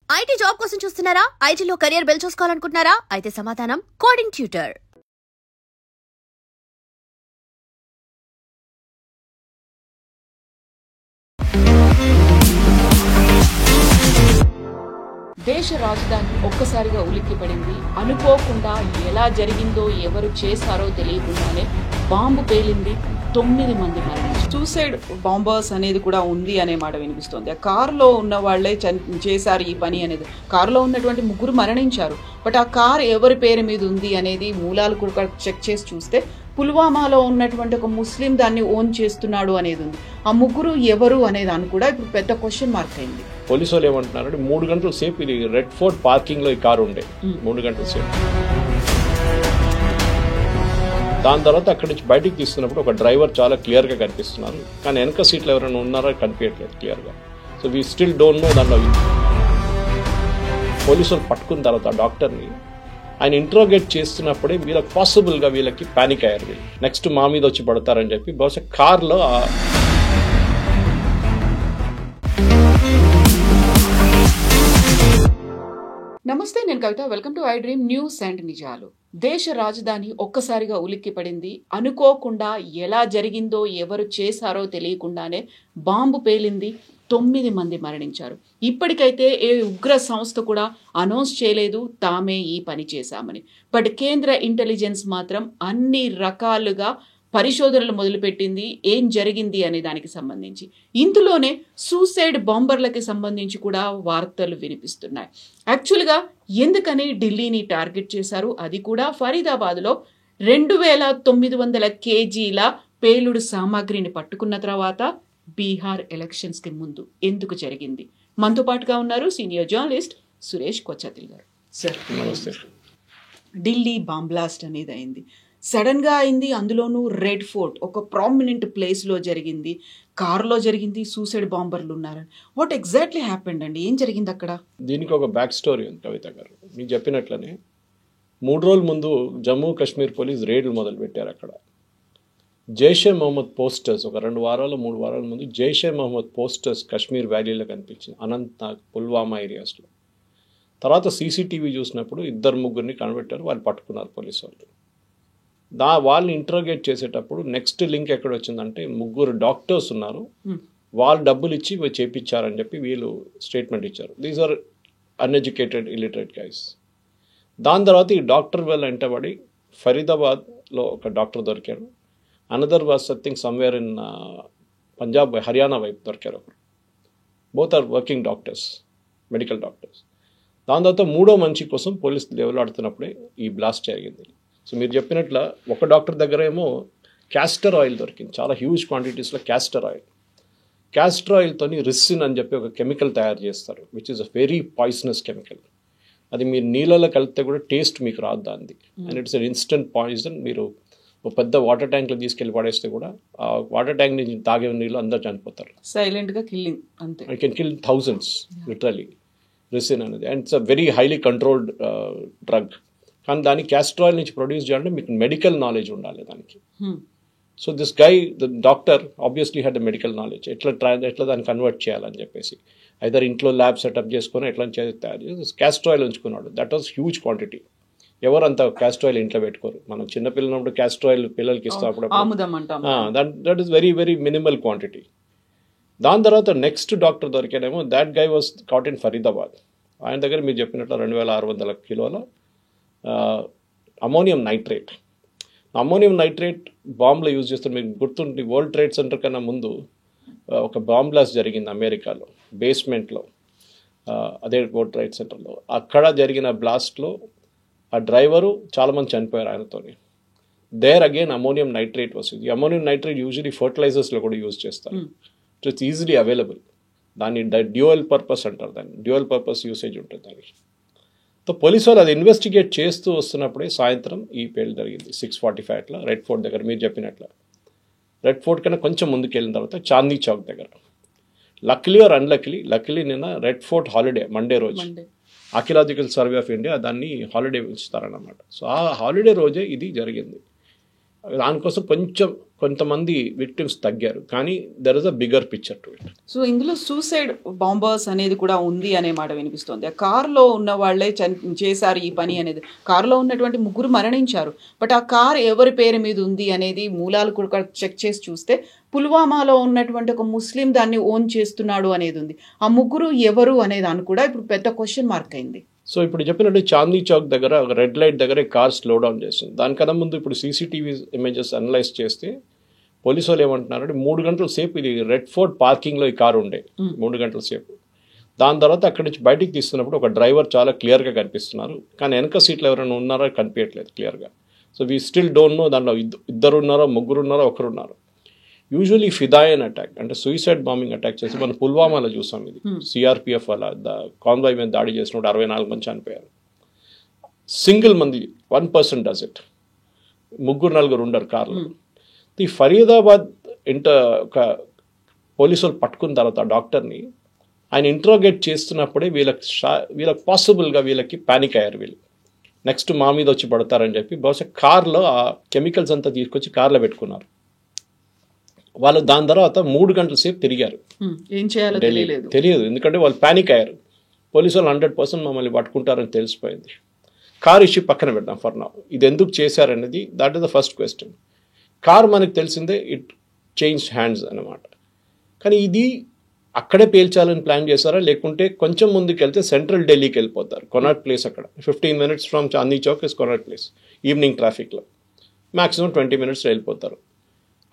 IT job కోసం చూస్తున్నారా? ఐటీలో కెరియర్ బిల్డ్ చూసుకోవాలనుకుంటున్నారా? అయితే సమాధానం కోడింగ్ ట్యూటర్. దేశ రాజధాని ఒక్కసారిగా ఉలిక్కిపడింది. అనుకోకుండా ఎలా జరిగిందో ఎవరు చేశారో తెలియకుండానే బాంబు పేలింది. 9 మంది మరణించారు. సూసైడ్ బాంబర్స్ అనేది కూడా ఉంది అనే మాట వినిపిస్తోంది. ఆ కారులో ఉన్న వాళ్లే చేశారు ఈ పని అనేది. కారులో ఉన్నటువంటి 3 మరణించారు. బట్ ఆ కార్ ఎవరి పేరు మీద ఉంది అనేది మూలాలు కూడా చెక్ చేసి చూస్తే పుల్వామాలో ఉన్నటువంటి ఒక ముస్లిం దాన్ని ఓన్ చేస్తున్నాడు అనేది ఉంది. ఆ 3 ఎవరు అనే దాన్ని కూడా ఇప్పుడు పెద్ద క్వశ్చన్ మార్క్ అయింది. పోలీసు వాళ్ళు ఏమంటున్నారంటే 3 గంటల సేపు ఇది రెడ్ ఫోర్ట్ పార్కింగ్ లో ఈ కారు ఉండే 3 గంటల సేపు. దాని తర్వాత అక్కడి నుంచి బయటికి తీస్తున్నప్పుడు ఒక డ్రైవర్ చాలా క్లియర్ గా కనిపిస్తున్నారు, కానీ వెనక సీట్లు ఎవరైనా ఉన్నారో కనిపించట్లేదు క్లియర్ గా. So we still don't know. దాంట్లో పోలీసులు పట్టుకున్న తర్వాత డాక్టర్ని ఆయన ఇంట్రోగేట్ చేస్తున్నప్పుడే వీళ్ళకి పాసిబుల్ గా వీళ్ళకి పానిక్ అయ్యారు. వీళ్ళు నెక్స్ట్ మా మీద వచ్చి పడతారని చెప్పి బహుశా కార్లో నమస్తే, నేను Kavitha. Welcome to I dream news and నిజాలు. దేశ రాజధాని ఒక్కసారిగా ఉలిక్కిపడింది. అనుకోకుండా ఎలా జరిగిందో ఎవరు చేశారో తెలియకుండానే బాంబు పేలింది. 9 మంది మరణించారు. ఇప్పటికైతే ఏ ఉగ్ర సంస్థ కూడా అనౌన్స్ చేయలేదు తామే ఈ పని చేశామని. బట్ కేంద్ర ఇంటెలిజెన్స్ మాత్రం అన్ని రకాలుగా పరిశోధనలు మొదలుపెట్టింది ఏం జరిగింది అనే దానికి సంబంధించి. ఇందులోనే సూసైడ్ బాంబర్లకి సంబంధించి కూడా వార్తలు వినిపిస్తున్నాయి. యాక్చువల్గా ఎందుకని ఢిల్లీని టార్గెట్ చేశారు, అది కూడా ఫరీదాబాద్లో 2900 కేజీల పేలుడు సామాగ్రిని పట్టుకున్న తర్వాత బీహార్ ఎలక్షన్స్ కి ముందు ఎందుకు జరిగింది? మనతో పాటుగా ఉన్నారు సీనియర్ జర్నలిస్ట్ సురేష్ కొచ్చతిల్ గారు. సార్ నమస్తే. ఢిల్లీ బాంబ్ బ్లాస్ట్ అనేది అయింది, సడన్ గా అయింది. అందులోనూ రెడ్ ఫోర్ట్ ఒక ప్రామినెంట్ ప్లేస్ లో జరిగింది, కారులో జరిగింది, సూసైడ్ బాంబర్లు ఉన్నారని. వాట్ ఎగ్జాక్ట్లీ హ్యాపెండ్ అండి? ఏం జరిగింది అక్కడ? దీనికి ఒక బ్యాక్ స్టోరీ ఉంది కవిత గారు. మీకు చెప్పినట్లనే 3 రోజుల ముందు జమ్మూ కాశ్మీర్ పోలీస్ రేడ్లు మొదలు పెట్టారు. అక్కడ జైషే మహమ్మద్ పోస్టర్స్ ఒక 2 వారాలు 3 వారాల ముందు జైషే మహమ్మద్ పోస్టర్స్ కాశ్మీర్ వ్యాలీలో కనిపించింది, అనంతనాగ్, పుల్వామా ఏరియాస్లో. తర్వాత సీసీటీవీ చూసినప్పుడు 2-3 కనబెట్టారు, వాళ్ళు పట్టుకున్నారు పోలీసు వాళ్ళు. వాళ్ళని ఇంట్రోగేట్ చేసేటప్పుడు నెక్స్ట్ లింక్ ఎక్కడ వచ్చిందంటే 3 డాక్టర్స్ ఉన్నారు, వాళ్ళు డబ్బులు ఇచ్చి చేపించారని చెప్పి వీళ్ళు స్టేట్మెంట్ ఇచ్చారు. These are uneducated illiterate guys. దాని తర్వాత ఈ డాక్టర్ వల్ల వెంటబడి ఫరీదాబాద్లో ఒక డాక్టర్ దొరికారు. Another was I think somewhere in Punjab Haryana వైపు దొరికారు ఒకరు. Both are working doctors, medical doctors. దాని తర్వాత 3వ మనిషి కోసం పోలీసు లెవెలాడుతున్నప్పుడే ఈ బ్లాస్ట్ జరిగింది. సో మీరు చెప్పినట్ల ఒక డాక్టర్ దగ్గర ఏమో క్యాస్టర్ ఆయిల్ దొరికింది, చాలా హ్యూజ్ క్వాంటిటీస్లో క్యాస్టర్ ఆయిల్. క్యాస్టర్ ఆయిల్తోని రిసిన్ అని చెప్పి ఒక కెమికల్ తయారు చేస్తారు, which is a very poisonous chemical. అది మీరు నీళ్ళలో కలిపితే కూడా టేస్ట్ మీకు రాదు దాన్ని, and it's an instant poison. మీరు ఒక పెద్ద వాటర్ ట్యాంక్లో తీసుకెళ్ళి పడేస్తే కూడా ఆ వాటర్ ట్యాంక్ నుంచి తాగే నీళ్ళు అందరూ చనిపోతారు. సైలెంట్గా కిల్లింగ్ అంతే. I can kill thousands literally ricin అనేది. And it's a very highly controlled drug. కానీ దాన్ని క్యాస్టర్ ఆయిల్ నుంచి ప్రొడ్యూస్ చేయాలంటే మీకు మెడికల్ నాలెడ్జ్ ఉండాలి దానికి. So this guy the doctor obviously had the medical knowledge, ఎట్లా దాన్ని కన్వర్ట్ చేయాలని చెప్పేసి ఐదర్ ఇంట్లో ల్యాబ్ సెటప్ చేసుకొని ఎట్లా తయారు చేసి క్యాస్టర్ ఆయిల్ ఉంచుకున్నాడు. That was huge quantity. ఎవరు అంత క్యాస్టర్ ఆయిల్ ఇంట్లో పెట్టుకోరు. మనం చిన్నపిల్లనప్పుడు క్యాస్టర్ ఆయిల్ పిల్లలకి ఇస్తాం, that is very very minimal quantity. దాని తర్వాత నెక్స్ట్ డాక్టర్ దొరికానేమో that guy was caught in Faridabad. ఆయన దగ్గర మీరు చెప్పినట్లు 2600 కిలోల అమోనియం నైట్రేట్. అమోనియం నైట్రేట్ బాంబులో యూజ్ చేస్తారు. మీకు గుర్తుంటుంది, వరల్డ్ ట్రేడ్ సెంటర్ కన్నా ముందు ఒక బాంబ్ బ్లాస్ట్ జరిగింది అమెరికాలో, బేస్మెంట్లో. అదే వరల్డ్ ట్రేడ్ సెంటర్లో. అక్కడ జరిగిన బ్లాస్ట్లో ఆ డ్రైవరు చాలామంది చనిపోయారు ఆయనతోని. దేర్ అగైన్ అమోనియం నైట్రేట్ వస్తుంది. అమోనియం నైట్రేట్ యూజువలీ ఫర్టిలైజర్స్లో కూడా యూజ్ చేస్తారు. It's easily available. దాన్ని డ్యూయల్ పర్పస్ అంటారు, దాన్ని డ్యూయల్ పర్పస్ యూసేజ్ ఉంటుంది దానికి. సో పోలీసు వాళ్ళు అది ఇన్వెస్టిగేట్ చేస్తూ వస్తున్నప్పుడే సాయంత్రం ఈ పేలు జరిగింది 6:45 అట్లా రెడ్ ఫోర్ట్ దగ్గర. మీరు చెప్పినట్ల రెడ్ ఫోర్ట్ కన్నా కొంచెం ముందుకు వెళ్ళిన తర్వాత చాందీ చౌక్ దగ్గర. లక్లీ ఆర్ లక్లీ నిన్న రెడ్ ఫోర్ట్ హాలిడే, మండే రోజు ఆర్కియలాజికల్ సర్వే ఆఫ్ ఇండియా దాన్ని హాలిడే ఉంచుతారన్నమాట. సో ఆ హాలిడే రోజే ఇది జరిగింది. దానికోసం కొంతమంది విక్టిమ్స్ తగ్గారు, కానీ there is a bigger picture to it. So ఇందులో సూసైడ్ బాంబర్స్ అనేది కూడా ఉంది అనే మాట వినిపిస్తోంది. ఆ కారులో ఉన్న వాళ్ళే చేశారు ఈ పని అనేది. కారులో ఉన్నటువంటి 3 మరణించారు. బట్ ఆ కార్ ఎవరి పేరు మీద ఉంది అనేది మూలాలు కూడా చెక్ చేసి చూస్తే పుల్వామాలో ఉన్నటువంటి ఒక ముస్లిం దాన్ని ఓన్ చేస్తున్నాడు అనేది ఉంది. ఆ 3 ఎవరు అనే దాన్ని కూడా ఇప్పుడు పెద్ద క్వశ్చన్ మార్క్ అయింది. సో ఇప్పుడు చెప్పినట్టు చాందీ చౌక్ దగ్గర ఒక రెడ్ లైట్ దగ్గర కార్ స్లో డౌన్ చేస్తుంది. దానికన్నా ముందు ఇప్పుడు సీసీటీవీ ఇమేజెస్ అనలైజ్ చేస్తే పోలీసు వాళ్ళు ఏమంటున్నారంటే 3 గంటల సేపు ఇది రెడ్ ఫోర్ట్ పార్కింగ్లో ఈ కారు ఉండే 3 గంటల సేపు. దాని తర్వాత అక్కడి నుంచి బయటికి తీస్తున్నప్పుడు ఒక డ్రైవర్ చాలా క్లియర్గా కనిపిస్తున్నారు, కానీ వెనక సీట్లో ఎవరైనా ఉన్నారో కనిపించట్లేదు క్లియర్గా. So we still don't know దాంట్లో 2 ఉన్నారో 3 ఉన్నారో 1 ఉన్నారు. యూజువలీ ఫిదాయన్ అటాక్ అంటే సూసైడ్ బాంబింగ్ అటాక్ చేసి మనం పుల్వామాలో చూసాం. ఇది సిఆర్పిఎఫ్ వల్ల కాన్వాయ్ మీద దాడి చేసినప్పుడు 64 మంది చనిపోయారు. సింగిల్ మంది 1% డస్ ఇట్. 3-4 ఉండరు కార్లో. ఈ ఫరీదాబాద్ ఒక పోలీసులు పట్టుకున్న తర్వాత డాక్టర్ని ఆయన ఇంట్రోగేట్ చేస్తున్నప్పుడే వీళ్ళకి పాసిబుల్గా వీళ్ళకి పానిక్ అయ్యారు. వీళ్ళు నెక్స్ట్ మా మీద వచ్చి పడతారని చెప్పి బహుశా కార్లో ఆ కెమికల్స్ అంతా తీసుకొచ్చి కార్లో పెట్టుకున్నారు. వాళ్ళు దాని తర్వాత 3 గంటల సేపు తిరిగారు. ఏం చేయాలో తెలియదు, ఎందుకంటే వాళ్ళు పానిక్ అయ్యారు. పోలీసు వాళ్ళు 100% మమ్మల్ని పట్టుకుంటారని తెలిసిపోయింది. కార్ ఇష్యూ పక్కన పెడదాం ఫర్ నౌ. ఇది ఎందుకు చేశారనేది that is the first question. Car మనకు తెలిసిందే ఇట్ చేంజ్ హ్యాండ్స్ అన్నమాట. కానీ ఇది అక్కడే పేల్చాలని ప్లాన్ చేశారా, లేకుంటే కొంచెం ముందుకు వెళ్తే సెంట్రల్ ఢిల్లీకి వెళ్ళిపోతారు. కొనాట్ ప్లేస్ అక్కడ 15 minutes from Chandni Chowk is Connaught Place. Evening ట్రాఫిక్లో మ్యాక్సిమం 20 minutes వెళ్ళిపోతారు.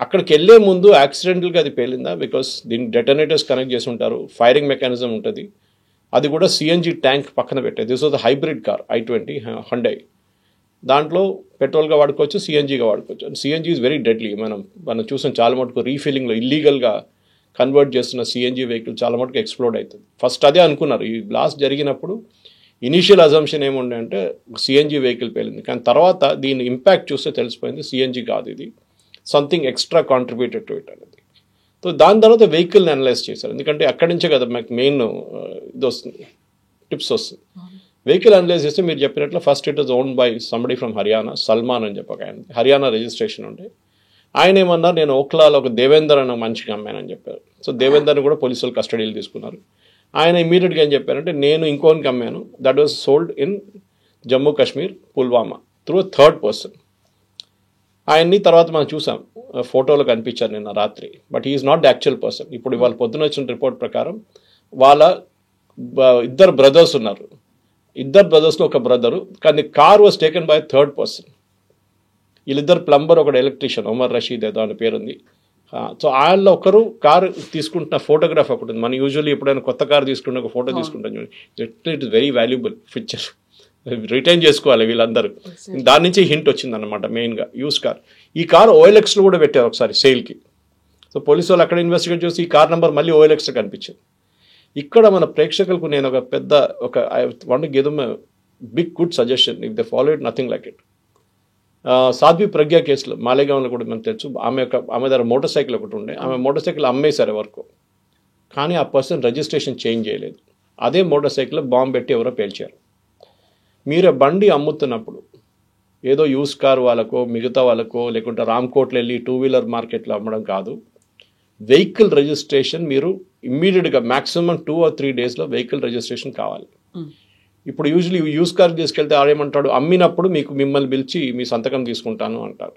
అక్కడికి వెళ్ళే ముందు యాక్సిడెంటల్గా అది పేలిందా, బికాస్ దీనికి డెటనేటర్స్ కనెక్ట్ చేసి ఉంటారు, ఫైరింగ్ మెకానిజం ఉంటుంది. అది కూడా సిఎన్జి ట్యాంక్ పక్కన పెట్టేది. This was hybrid car i20 హండై. దాంట్లో పెట్రోల్గా వాడుకోవచ్చు, సిఎన్జిగా వాడుకోవచ్చు. CNG is very deadly. మనం చూసాం చాలా మటుకు రీఫిల్లింగ్లో ఇల్లీగల్గా కన్వర్ట్ చేస్తున్న సిఎన్జి వెహికల్ చాలా మటుకు ఎక్స్ప్లోడ్ అవుతుంది. ఫస్ట్ అదే అనుకున్నారు. ఈ బ్లాస్ట్ జరిగినప్పుడు ఇనీషియల్ అజంప్షన్ ఏముండే అంటే సిఎన్జి వెహికల్ పేలింది, కానీ తర్వాత దీని ఇంపాక్ట్ చూస్తే తెలిసిపోయింది సిఎన్జి కాదు, ఇది something extra contributed to it అనేది. సో దాని తర్వాత వెహికల్ని అనలైజ్ చేశారు, ఎందుకంటే అక్కడి నుంచే కదా మాకు మెయిన్ ఇది వస్తుంది, టిప్స్ వస్తుంది. వెహికల్ అనలైజ్ చేస్తే మీరు చెప్పినట్లు first it is owned by somebody from Haryana, Salman అని చెప్పక ఆయన హర్యానా రిజిస్ట్రేషన్ ఉండే. ఆయన ఏమన్నారు, నేను ఓక్లాలో ఒక దేవేందర్ అన్న మంచిగా అమ్మానని చెప్పారు. సో దేవేందర్ని కూడా పోలీసులు కస్టడీలు తీసుకున్నారు. ఆయన ఇమీడియట్గా ఏం చెప్పారంటే నేను ఇంకోనికి అమ్మాను, that was sold in Jammu Kashmir Pulwama through 3rd person. ఆయన్ని తర్వాత మనం చూసాం, ఫోటోలో కనిపించారు నిన్న రాత్రి, but he is not the actual person. ఇప్పుడు వాళ్ళ పొద్దున వచ్చిన రిపోర్ట్ ప్రకారం వాళ్ళ 2 brothers ఉన్నారు. 2 brothersలో ఒక బ్రదరు, కానీ car was taken by 3rd person. వీళ్ళిద్దరు ప్లంబర్, ఒకడు ఎలక్ట్రీషియన్, ఒమర్ రషీద్ ఏదో అని పేరుంది. సో వాళ్ళ ఒకరు కారు తీసుకుంటున్న ఫోటోగ్రాఫ్ ఒకటి ఉంది. మనం యూజువల్లీ ఎప్పుడైనా కొత్త కారు తీసుకుంటే ఒక ఫోటో తీసుకుంటాం చూడండి, it is very valuable picture, retain చేసుకోవాలి వీళ్ళందరూ. దాని నుంచి హింట్ వచ్చిందన్నమాట మెయిన్గా యూస్ కార్. ఈ కార్ OLXలో కూడా పెట్టారు ఒకసారి సేల్కి. సో పోలీసు వాళ్ళు అక్కడ ఇన్వెస్టిగేట్ చేసి ఈ కార్ నెంబర్ మళ్ళీ OLXలో కనిపించింది. ఇక్కడ మన ప్రేక్షకులకు నేను I want to give them big good suggestion, if they follow it nothing like it. Sadhvi Pragya కేసులో మాలేగాంలో కూడా మనకు తెలుసు, ఆమె దగ్గర మోటార్ సైకిల్ ఒకటి ఉండే, ఆమె మోటార్ సైకిల్ అమ్మేశారు ఎవరికో, కానీ ఆ పర్సన్ రిజిస్ట్రేషన్ చేంజ్ చేయలేదు. అదే మోటార్ సైకిల్లో బాంబు పెట్టి ఎవరో పేల్చారు. మీరు బండి అమ్ముతున్నప్పుడు ఏదో యూస్ కార్ వాళ్ళకో మిగతా వాళ్ళకో లేకుంటే రామ్కోట్లో వెళ్ళి 2-wheeler మార్కెట్లో అమ్మడం కాదు. వెహికల్ రిజిస్ట్రేషన్ మీరు ఇమ్మీడియట్గా మ్యాక్సిమం 2 or 3 daysలో వెహికల్ రిజిస్ట్రేషన్ కావాలి. ఇప్పుడు యూజువలీ యూస్ కార్ తీసుకెళ్తే ఆడేమంటాడు, అమ్మినప్పుడు మిమ్మల్ని పిలిచి మీ సంతకం తీసుకుంటాను అంటారు.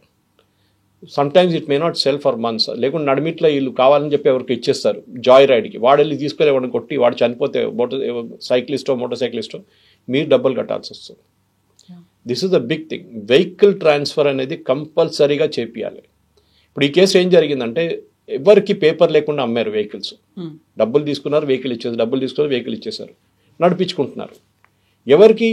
Sometimes it may not cell for months, లేకుంటే నడిమిట్లో వీళ్ళు కావాలని చెప్పి ఎవరికి ఇచ్చేస్తారు జాయ్ రైడ్కి. వాడు వెళ్ళి తీసుకొని ఎవరిని కొట్టి వాడు చనిపోతే మోటార్ సైక్లిస్టో మీరు డబ్బులు కట్టాల్సి వస్తుంది. This is the big thing. Vehicle transfer అనేది కంపల్సరీగా చేపియాలి. ఇప్పుడు ఈ కేసు ఏం జరిగిందంటే ఎవరికి పేపర్ లేకుండా అమ్మారు వెహికల్స్. డబ్బులు తీసుకున్నారు, వెహికల్ ఇచ్చేసారు, డబ్బులు తీసుకున్నారు, వెహికల్ ఇచ్చేసారు, నడిపించుకుంటున్నారు. ఎవరికి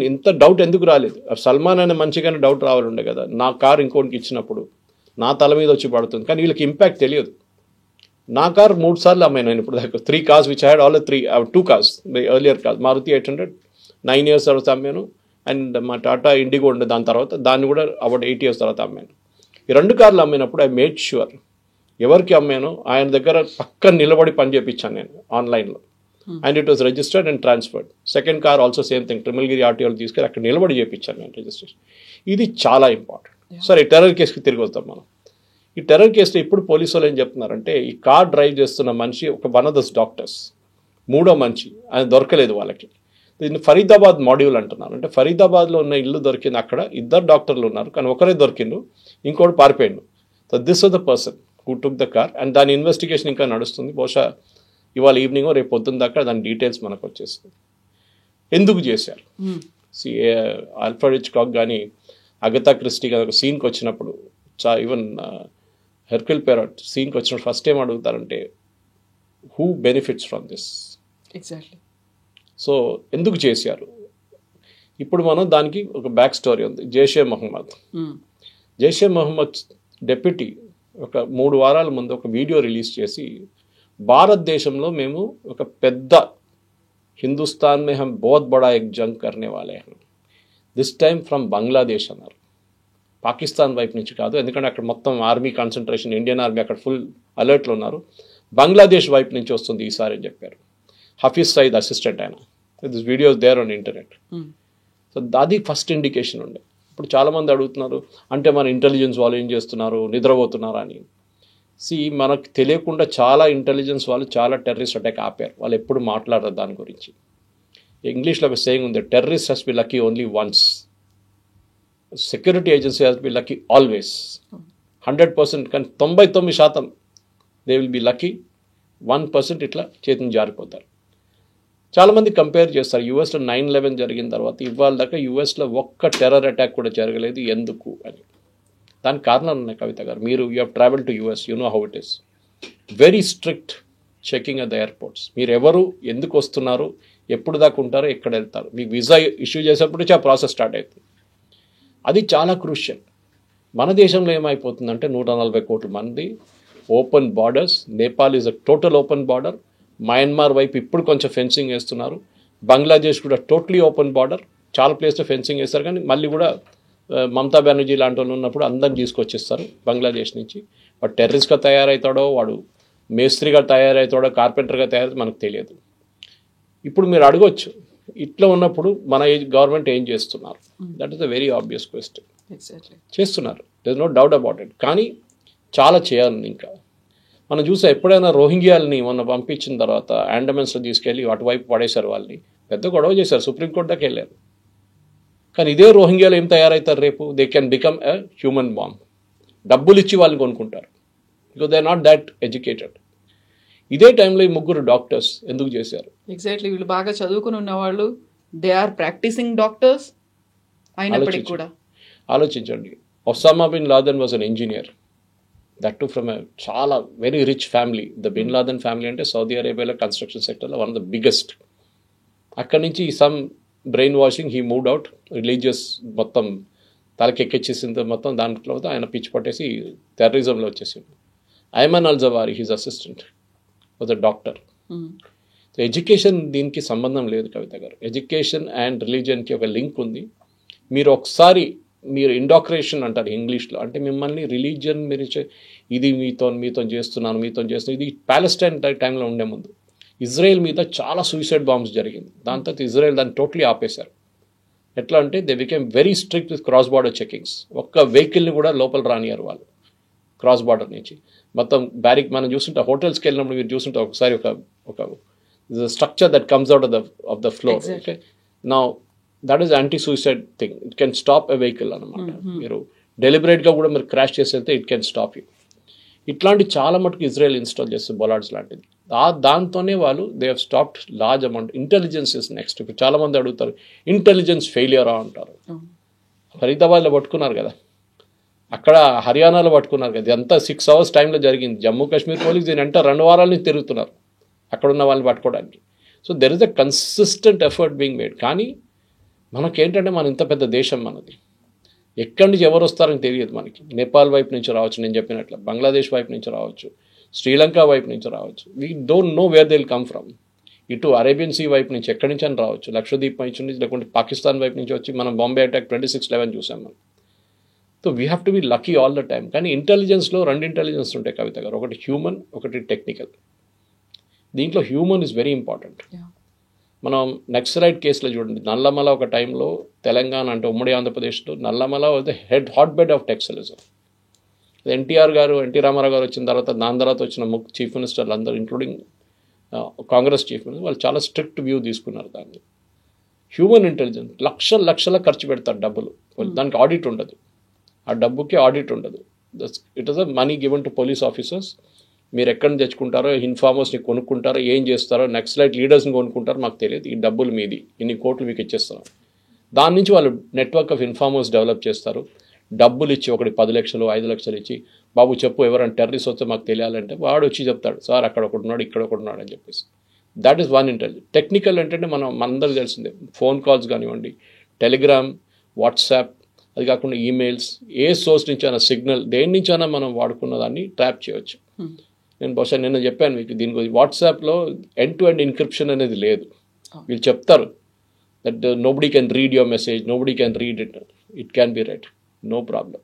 ఇంత డౌట్ ఎందుకు రాలేదు? సల్మాన్ అనే మంచిగానే డౌట్ రావాలండే కదా, నా కారు ఇంకోటికి ఇచ్చినప్పుడు నా తల మీద వచ్చి పడుతుంది, కానీ వీళ్ళకి ఇంపాక్ట్ తెలియదు. నా కారు 3 సార్లు అమ్మాను ఇప్పుడు దాకా. 3 cars which had all 2 cars earlier cars. Maruti 800 9 years తర్వాత అమ్మాను, అండ్ మా టాటా ఇండిగో ఉండే దాని తర్వాత, దాన్ని కూడా అబౌట్ 8 years తర్వాత అమ్మాను. ఈ 2 కార్లు అమ్మినప్పుడు ఐ మేడ్ ష్యూర్ ఎవరికి అమ్మానో ఆయన దగ్గర పక్కన నిలబడి పని చేయించాను నేను ఆన్లైన్లో, and it was registered and transferred. Second car also same thing, Trimulgherry ఆర్టీఓలు తీసుకెళ్ళి అక్కడ నిలబడి చేయించాను నేను రిజిస్ట్రేషన్. ఇది చాలా ఇంపార్టెంట్. సరే టెర్రర్ కేసుకి తిరిగి వద్దాం మనం. ఈ టెర్రర్ కేసులో ఇప్పుడు పోలీసు వాళ్ళు ఏం చెప్తున్నారంటే ఈ కార్ డ్రైవ్ చేస్తున్న మనిషి ఒక వన్ ఆఫ్ ద డాక్టర్స్, మూడో మనిషి, ఆయన దొరకలేదు వాళ్ళకి. దీన్ని ఫరీదాబాద్ మాడ్యూల్ అంటున్నారు. అంటే ఫరీదాబాద్లో ఉన్న ఇల్లు దొరికింది, అక్కడ ఇద్దరు డాక్టర్లు ఉన్నారు కానీ ఒకరే దొరికిండు, ఇంకోటి పారిపోయిండు. So this was the person who took the car and దాని ఇన్వెస్టిగేషన్ ఇంకా నడుస్తుంది. బహుశా ఇవాళ ఈవినింగ్ రేపు పొద్దున్న దాకా దాని డీటెయిల్స్ మనకు వచ్చేస్తుంది. ఎందుకు చేశారు? ఆల్ఫ్రెడ్ హిచ్కాక్ కానీ అగతా క్రిస్టీ కానీ ఒక సీన్కి వచ్చినప్పుడు ఈవెన్ హెర్క్యుల్ పెరాట్ సీన్కి వచ్చినప్పుడు ఫస్ట్ ఏం అడుగుతారంటే who benefits from this. Exactly. So ఎందుకు చేశారు? ఇప్పుడు మనం దానికి ఒక బ్యాక్ స్టోరీ ఉంది. జైషే మహమ్మద్ డెప్యూటీ ఒక 3 వారాల ముందు ఒక వీడియో రిలీజ్ చేసి భారతదేశంలో మేము ఒక పెద్ద హిందుస్థాన్ మే హమ్ బహుత్ బడా ఎక్ జంగ్ కర్నే వాలే హం, దిస్ టైమ్ ఫ్రమ్ బంగ్లాదేశ్ అన్నారు. పాకిస్తాన్ వైపు నుంచి కాదు, ఎందుకంటే అక్కడ మొత్తం ఆర్మీ కాన్సన్ట్రేషన్, ఇండియన్ ఆర్మీ అక్కడ ఫుల్ అలర్ట్లో ఉన్నారు. బంగ్లాదేశ్ వైపు నుంచి వస్తుంది ఈసారి అని చెప్పారు. హఫీజ్ సయీద్ అసిస్టెంట్ ఆయన. This videos there on internet. So అది ఫస్ట్ ఇండికేషన్ ఉండే. ఇప్పుడు చాలామంది అడుగుతున్నారు అంటే మన ఇంటెలిజెన్స్ వాళ్ళు ఏం చేస్తున్నారు, నిద్రపోతున్నారా అని. మనకు తెలియకుండా చాలా ఇంటెలిజెన్స్ వాళ్ళు చాలా టెర్రరిస్ట్ అటాక్ ఆపారు. వాళ్ళు ఎప్పుడు మాట్లాడరు దాని గురించి. ఇంగ్లీష్లో ఒక సేయింగ్ ఉంది, terrorist has B lucky only once, security agency has B lucky always. 100%, కానీ 99% దే విల్ బి లక్కీ, 1% ఇట్లా చేతిని జారిపోతారు. చాలామంది కంపేర్ చేస్తారు యూఎస్లో 9/11 జరిగిన తర్వాత ఇవాళ దాకా యూఎస్లో ఒక్క టెర్రర్ అటాక్ కూడా జరగలేదు, ఎందుకు అని. దానికి కారణాలు ఉన్నాయి కవిత గారు. మీరు you have travel to US, you know how it is. Very strict checking at the airports. మీరు ఎవరు, ఎందుకు వస్తున్నారు, ఎప్పుడు దాకా ఉంటారో, ఎక్కడ వెళ్తారు, మీకు వీసా ఇష్యూ చేసేప్పుడు నుంచి ఆ ప్రాసెస్ స్టార్ట్ అవుతుంది. అది చాలా క్రూషియల్. మన దేశంలో ఏమైపోతుందంటే 140 కోట్ల మంది, open borders. Nepal is a total open border. Myanmar వైపు ఇప్పుడు కొంచెం ఫెన్సింగ్ వేస్తున్నారు. బంగ్లాదేశ్ కూడా టోటలీ ఓపెన్ బార్డర్. చాలా ప్లేస్లో ఫెన్సింగ్ వేస్తారు, కానీ మళ్ళీ కూడా మమతా బెనర్జీ లాంటి వాళ్ళు ఉన్నప్పుడు అందరిని తీసుకొచ్చేస్తారు బంగ్లాదేశ్ నుంచి. వాడు టెర్రరిస్ట్గా తయారవుతాడో, వాడు మేస్త్రిగా తయారవుతాడో, కార్పెంటర్గా తయారవుతాడో మనకు తెలియదు. ఇప్పుడు మీరు అడగొచ్చు, ఇట్లా ఉన్నప్పుడు మన గవర్నమెంట్ ఏం చేస్తున్నారు? That is a very obvious question. చేస్తున్నారు, there is no doubt about it. కానీ చాలా చేయాలి ఇంకా. మనం చూసా ఎప్పుడైనా రోహింగ్యాలని మొన్న పంపించిన తర్వాత అండమాన్స్లో తీసుకెళ్ళి అటువైపు పడేశారు. వాళ్ళని పెద్ద గొడవ చేశారు, సుప్రీంకోర్టు దాకా వెళ్ళారు. కానీ ఇదే రోహింగ్యాలు ఏం తయారవుతారు రేపు? They can become a human bomb. డబ్బులు ఇచ్చి వాళ్ళని కొనుక్కుంటారు, because they are not that educated. ఇదే టైంలో ఈ 3 డాక్టర్స్ ఎందుకు చేశారు? ఎగ్జాక్ట్లీ. వీళ్ళు బాగా చదువుకుని ఉన్నవాళ్ళు, దే ఆర్ ప్రాక్టీసింగ్ డాక్టర్స్ అయినప్పటికీ కూడా. ఆలోచించండి, Osama bin Laden was an engineer, that too from చాలా very rich family. The bin Laden family అంటే సౌదీ అరేబియాలో కన్స్ట్రక్షన్ సెక్టర్లో వన్ ఆఫ్ ద బిగ్గెస్ట్. అక్కడి నుంచి some brain washing, he moved out. Religious మొత్తం తలకెక్కిచ్చేసింది మొత్తం. దాంట్లో ఆయన పిచ్చి పట్టేసి టెర్రరిజంలో వచ్చేసింది. Ayman al Zawahiri, his assistant, was a doctor. So education దీనికి సంబంధం లేదు కవిత గారు. ఎడ్యుకేషన్ అండ్ రిలీజియన్కి ఒక లింక్ ఉంది. మీరు ఒకసారి మీరు ఇండాక్రేషన్ అంటారు ఇంగ్లీష్లో, అంటే మిమ్మల్ని రిలీజియన్ మీరు ఇది మీతో చేస్తున్నాను. ఇది ప్యాలెస్టైన్ టైంలో ఉండే ముందు ఇజ్రాయెల్ మీద చాలా సూసైడ్ బాంబ్స్ జరిగింది. దాని తర్వాత ఇజ్రాయెల్ దాన్ని టోటలీ ఆపేశారు. ఎట్లా అంటే they became very strict with cross border checkings. ఒక్క వెహికల్ని కూడా లోపల రానియారు వాళ్ళు క్రాస్ బార్డర్ నుంచి. మొత్తం మనం చూస్తుంటే హోటల్స్కి వెళ్ళినప్పుడు మీరు చూస్తుంటే ఒకసారి ఒక structure that comes out of the floor. Okay, now that is anti suicide thing. It can stop a vehicle అనమాట. మీరు డెలిబరేట్గా కూడా మీరు క్రాష్ చేసి వెళ్తే ఇట్ కెన్ స్టాప్ యూ. ఇట్లాంటి చాలా మటుకు ఇజ్రాయెల్ ఇన్స్టాల్ చేస్తారు, బొలార్డ్స్ లాంటిది. దాంతోనే వాళ్ళు they have stopped large amount. Intelligence is next. ఇప్పుడు చాలామంది అడుగుతారు ఇంటెలిజెన్స్ ఫెయిలియరా అంటారు. ఫరీదాబాద్లో పట్టుకున్నారు కదా, అక్కడ హర్యానాలో పట్టుకున్నారు కదా, ఇదంతా 6 hours టైంలో జరిగింది. జమ్మూ కాశ్మీర్ పోలీస్ దీని అంటే 2 వారాల నుంచి తిరుగుతున్నారు అక్కడున్న వాళ్ళని పట్టుకోవడానికి. So there is a consistent effort being made. కానీ మనకేంటంటే మన ఇంత పెద్ద దేశం మనది, ఎక్కడి నుంచి ఎవరు వస్తారని తెలియదు మనకి. నేపాల్ వైపు నుంచి రావచ్చు, నేను చెప్పినట్లు బంగ్లాదేశ్ వైపు నుంచి రావచ్చు, శ్రీలంక వైపు నుంచి రావచ్చు. We don't know where they will come from. ఇటు అరేబియన్ సీ వైపు నుంచి ఎక్కడి నుంచి అని రావచ్చు, లక్షద్వీప్ వైపు నుంచి, లేకుంటే పాకిస్తాన్ వైపు నుంచి వచ్చి మనం బాంబే అటాక్ 26/11 చూసాం మనం. So we have to be lucky all the time. కానీ ఇంటెలిజెన్స్లో 2 ఇంటెలిజెన్స్ ఉంటాయి కవిత గారు, ఒకటి హ్యూమన్, ఒకటి టెక్నికల్. దీంట్లో హ్యూమన్ ఇస్ వెరీ ఇంపార్టెంట్. మనం నక్సలైట్ కేసులో చూడండి, నల్లమల ఒక టైంలో తెలంగాణ అంటే ఉమ్మడి ఆంధ్రప్రదేశ్లో Nallamala was the hot bed of naxalism. NT Rama Rao garu వచ్చిన తర్వాత దాని తర్వాత వచ్చిన చీఫ్ మినిస్టర్లు అందరూ ఇంక్లూడింగ్ కాంగ్రెస్ చీఫ్ మినిస్టర్ వాళ్ళు చాలా స్ట్రిక్ట్ వ్యూ తీసుకున్నారు దాన్ని. హ్యూమన్ ఇంటెలిజెన్స్ లక్షల ఖర్చు పెడతారు డబ్బులు, దానికి ఆడిట్ ఉండదు, ఆ డబ్బుకి ఆడిట్ ఉండదు. It is a money given to police officers. మీరు ఎక్కడ తెచ్చుకుంటారో, ఇన్ఫార్మర్స్ని కొనుక్కుంటారో, ఏం చేస్తారో, నక్సలైట్ లీడర్స్ని కొనుక్కుంటారో మాకు తెలియదు, ఈ డబ్బులు మీది, ఇన్ని కోట్లు మీకు ఇచ్చేస్తున్నాం. దాని నుంచి వాళ్ళు నెట్వర్క్ ఆఫ్ ఇన్ఫార్మర్స్ డెవలప్ చేస్తారు. డబ్బులు ఇచ్చి ఒకటి 10 లక్షలు 5 లక్షలు ఇచ్చి, బాబు చెప్పు ఎవరైనా టెర్రరిస్ట్ వస్తే మాకు తెలియాలంటే వాడు వచ్చి చెప్తాడు, సార్ అక్కడ ఒకటి ఉన్నాడు, ఇక్కడ ఒకటి ఉన్నాడు అని చెప్పేసి. That is one intelligence. Technical ఏంటంటే మనందరికీ తెలిసిందే, ఫోన్ కాల్స్ కానివ్వండి, టెలిగ్రామ్, వాట్సాప్, అది కాకుండా ఈమెయిల్స్, ఏ సోర్స్ నుంచి అయినా, సిగ్నల్, దేని నుంచి అయినా మనం వాడుకున్న దాన్ని ట్రాప్ చేయవచ్చు. నేను బహుశా నిన్న చెప్పాను మీకు దీని గురించి. వాట్సాప్లో ఎండ్ టు ఎండ్ ఎన్క్రిప్షన్ అనేది లేదు. వీళ్ళు చెప్తారు that nobody can read your message, nobody can read it, it can be read, no problem.